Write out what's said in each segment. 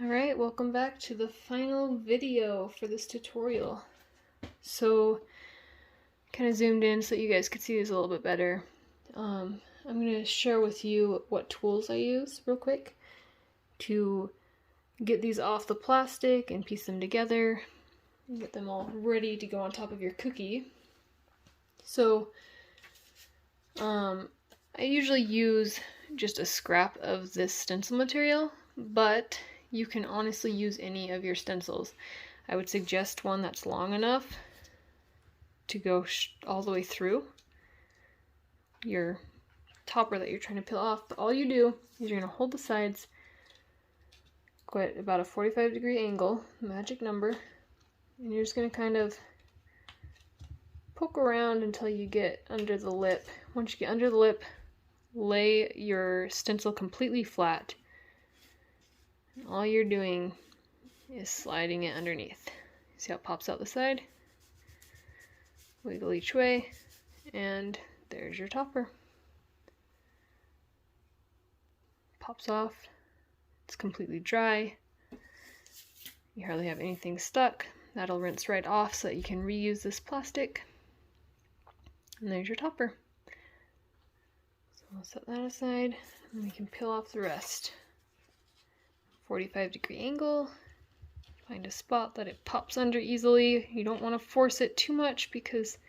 Alright, welcome back to the final video for this tutorial. So, kind of zoomed in so that you guys could see this a little bit better. I'm going to share with you what tools I use real quick to get these off the plastic and piece them together and get them all ready to go on top of your cookie. So, I usually use just a scrap of this stencil material, but you can honestly use any of your stencils. I would suggest one that's long enough to go all the way through your topper that you're trying to peel off. But all you do is you're going to hold the sides, go at about a 45-degree angle, magic number, and you're just going to kind of poke around until you get under the lip. Once you get under the lip, lay your stencil completely flat. And all you're doing is sliding it underneath. See how it pops out the side? Wiggle each way, and there's your topper. Pops off. It's completely dry. You hardly have anything stuck. That'll rinse right off so that you can reuse this plastic. And there's your topper. So we'll set that aside, and we can peel off the rest. 45-degree angle. Find a spot that it pops under easily. You don't want to force it too much because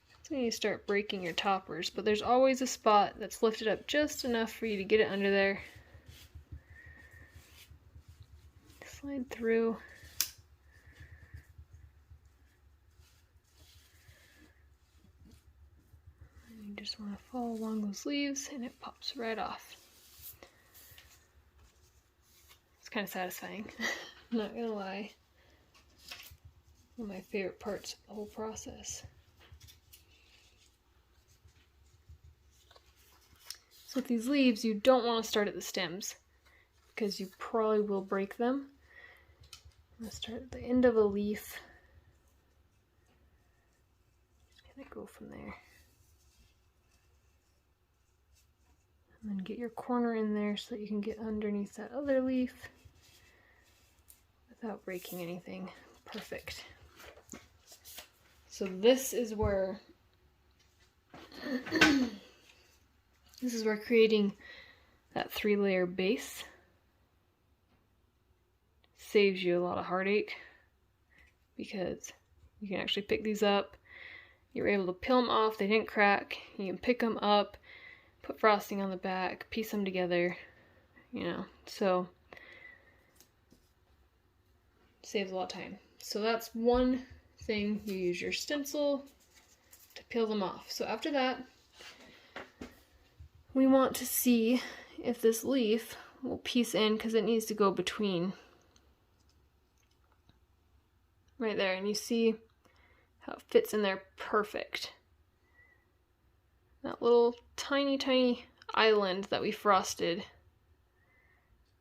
that's when you start breaking your toppers. But there's always a spot that's lifted up just enough for you to get it under there. Slide through. And you just want to follow along those leaves and it pops right off. It's kind of satisfying. I'm not gonna lie. One of my favorite parts of the whole process. So with these leaves, you don't want to start at the stems because you probably will break them. I'm gonna start at the end of a leaf. Just kind of go from there. And then get your corner in there so that you can get underneath that other leaf without breaking anything. Perfect. So this is where creating that 3-layer base saves you a lot of heartache because you can actually pick these up. You're able to peel them off. They didn't crack. You can pick them up, put frosting on the back, piece them together, so saves a lot of time. So that's one thing. You use your stencil to peel them off. So after that, we want to see if this leaf will piece in because it needs to go between right there, and you see how it fits in there perfect. That little tiny island that we frosted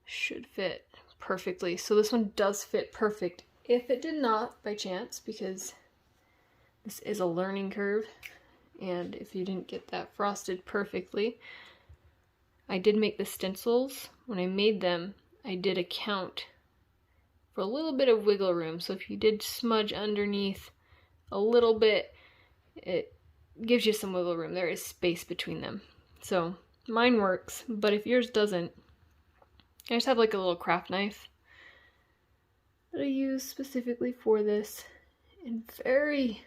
should fit perfectly. So this one does fit perfect. If it did not, by chance, because this is a learning curve, and if you didn't get that frosted perfectly, I did make the stencils. When I made them, I did account for a little bit of wiggle room. So if you did smudge underneath a little bit, it gives you some wiggle room. There is space between them. So mine works, but if yours doesn't, I just have like a little craft knife that I use specifically for this, and very,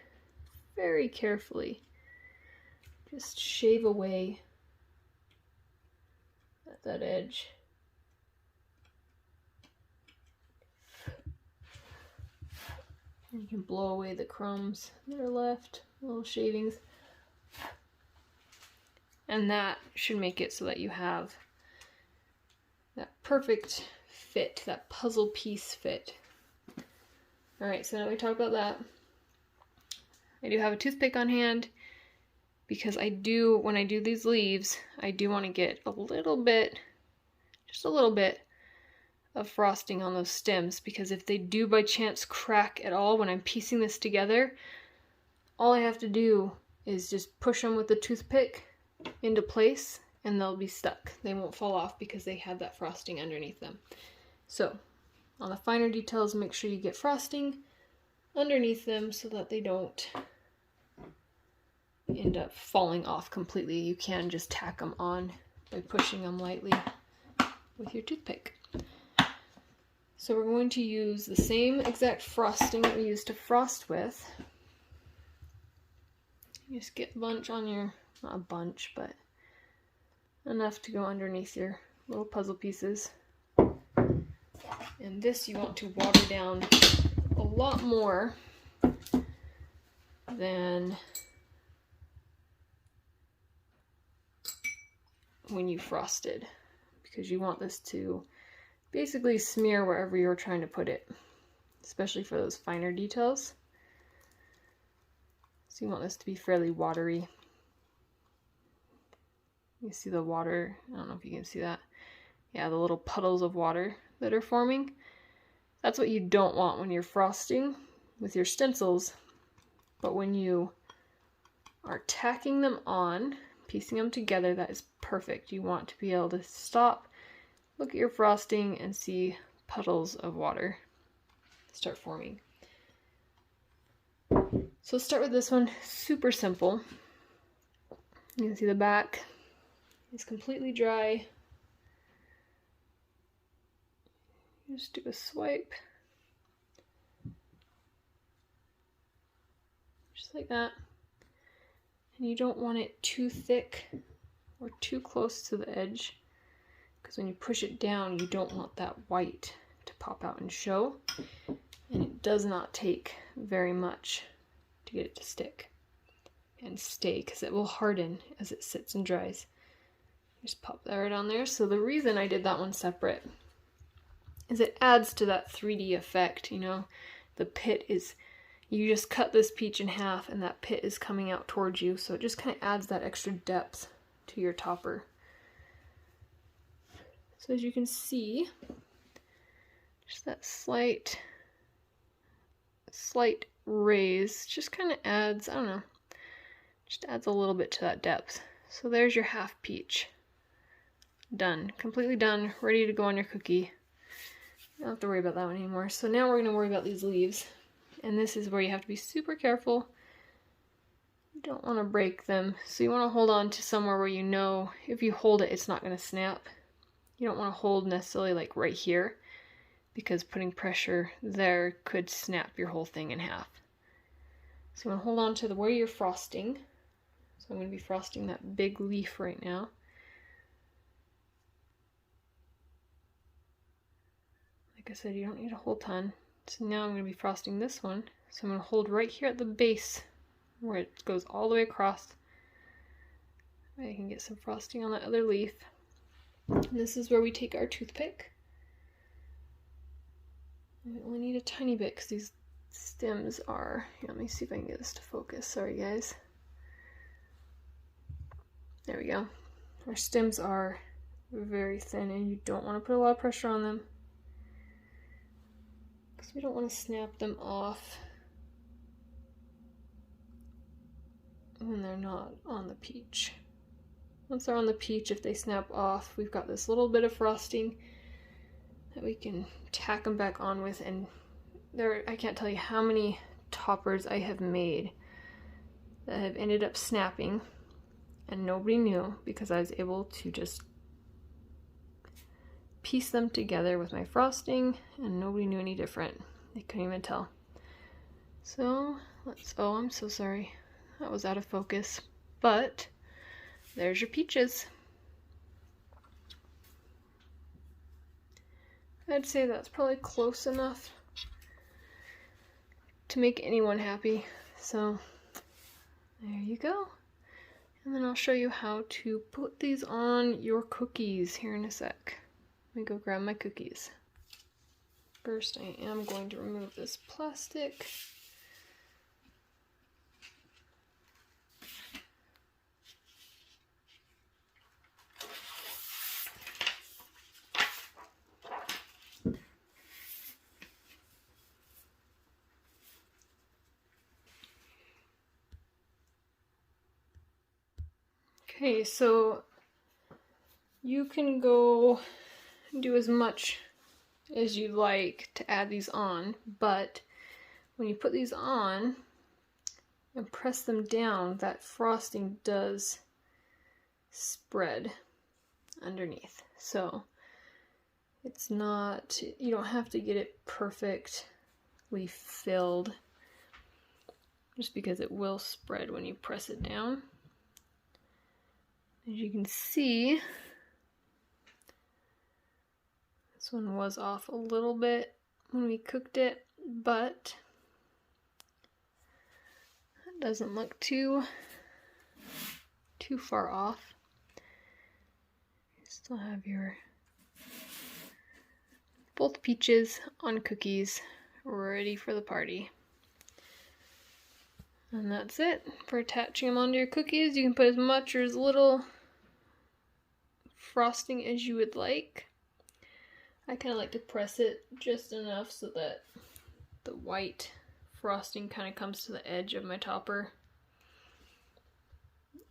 very carefully just shave away at that edge. And you can blow away the crumbs that are left, little shavings. And that should make it so that you have that perfect fit, that puzzle piece fit. Alright, so now we talk about that. I do have a toothpick on hand because when I do these leaves, I do want to get a little bit, just a little bit of frosting on those stems, because if they do by chance crack at all when I'm piecing this together, all I have to do is just push them with the toothpick into place and they'll be stuck. They won't fall off because they have that frosting underneath them. So on the finer details, make sure you get frosting underneath them so that they don't end up falling off completely. You can just tack them on by pushing them lightly with your toothpick. So we're going to use the same exact frosting that we used to frost with. You just get a bunch on your, not a bunch, but enough to go underneath your little puzzle pieces. And this you want to water down a lot more than when you frosted, because you want this to basically smear wherever you're trying to put it, especially for those finer details. So you want this to be fairly watery. You see the water, I don't know if you can see that. Yeah, the little puddles of water that are forming. That's what you don't want when you're frosting with your stencils. But when you are tacking them on, piecing them together, that is perfect. You want to be able to stop, look at your frosting, and see puddles of water start forming. So let's start with this one. Super simple. You can see the back is completely dry. Just do a swipe. Just like that. And you don't want it too thick or too close to the edge, because when you push it down, you don't want that white to pop out and show. And it does not take very much to get it to stick and stay, because it will harden as it sits and dries. Just pop that right on there. So the reason I did that one separate is it adds to that 3D effect, you know. The pit is, you just cut this peach in half and that pit is coming out towards you, so it just kind of adds that extra depth to your topper. So as you can see, just that slight raise just kind of adds, I don't know, just adds a little bit to that depth. So there's your half peach. Done. Completely done. Ready to go on your cookie. You don't have to worry about that one anymore. So now we're going to worry about these leaves. And this is where you have to be super careful. You don't want to break them. So you want to hold on to somewhere where you know if you hold it, it's not going to snap. You don't want to hold necessarily like right here, because putting pressure there could snap your whole thing in half. So you want to hold on to where you're frosting. So I'm going to be frosting that big leaf right now. Like I said, you don't need a whole ton. So now I'm going to be frosting this one. So I'm going to hold right here at the base where it goes all the way across. I can get some frosting on that other leaf. And this is where we take our toothpick. We only need a tiny bit because these stems are, here, let me see if I can get this to focus. Sorry guys. There we go. Our stems are very thin and you don't want to put a lot of pressure on them, we don't want to snap them off when they're not on the peach. Once they're on the peach, if they snap off, we've got this little bit of frosting that we can tack them back on with. And I can't tell you how many toppers I have made that have ended up snapping and nobody knew, because I was able to just piece them together with my frosting and nobody knew any different. They couldn't even tell. So let's, oh, I'm so sorry. That was out of focus. But there's your peaches. I'd say that's probably close enough to make anyone happy. So there you go. And then I'll show you how to put these on your cookies here in a sec. Let me go grab my cookies. First, I am going to remove this plastic. Okay, so you can go do as much as you'd like to add these on, but when you put these on and press them down, that frosting does spread underneath. So it's not, you don't have to get it perfectly filled, just because it will spread when you press it down. As you can see, this one was off a little bit when we cooked it, but it doesn't look too far off. You still have your both peaches on cookies ready for the party. And that's it for attaching them onto your cookies. You can put as much or as little frosting as you would like. I kind of like to press it just enough so that the white frosting kind of comes to the edge of my topper.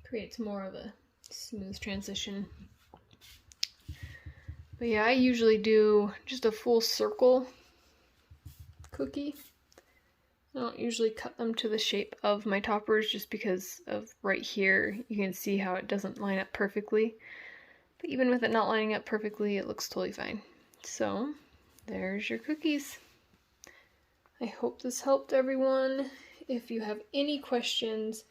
Creates more of a smooth transition. But yeah, I usually do just a full circle cookie. I don't usually cut them to the shape of my toppers just because of right here. You can see how it doesn't line up perfectly. But even with it not lining up perfectly, it looks totally fine. So, there's your cookies. I hope this helped everyone. If you have any questions,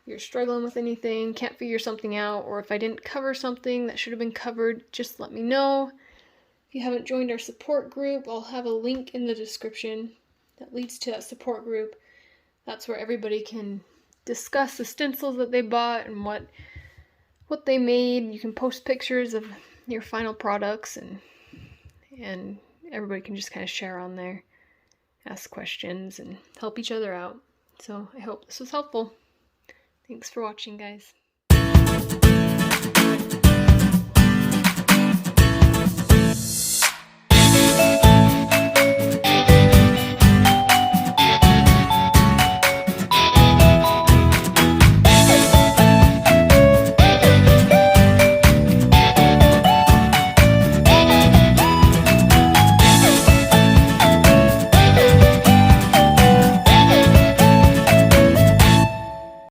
you're struggling with anything, can't figure something out, or if I didn't cover something that should have been covered, just let me know. If you haven't joined our support group, I'll have a link in the description that leads to that support group. That's where everybody can discuss the stencils that they bought and what they made. You can post pictures of your final products, and everybody can just kind of share on there, ask questions, and help each other out. So I hope this was helpful. Thanks for watching, guys.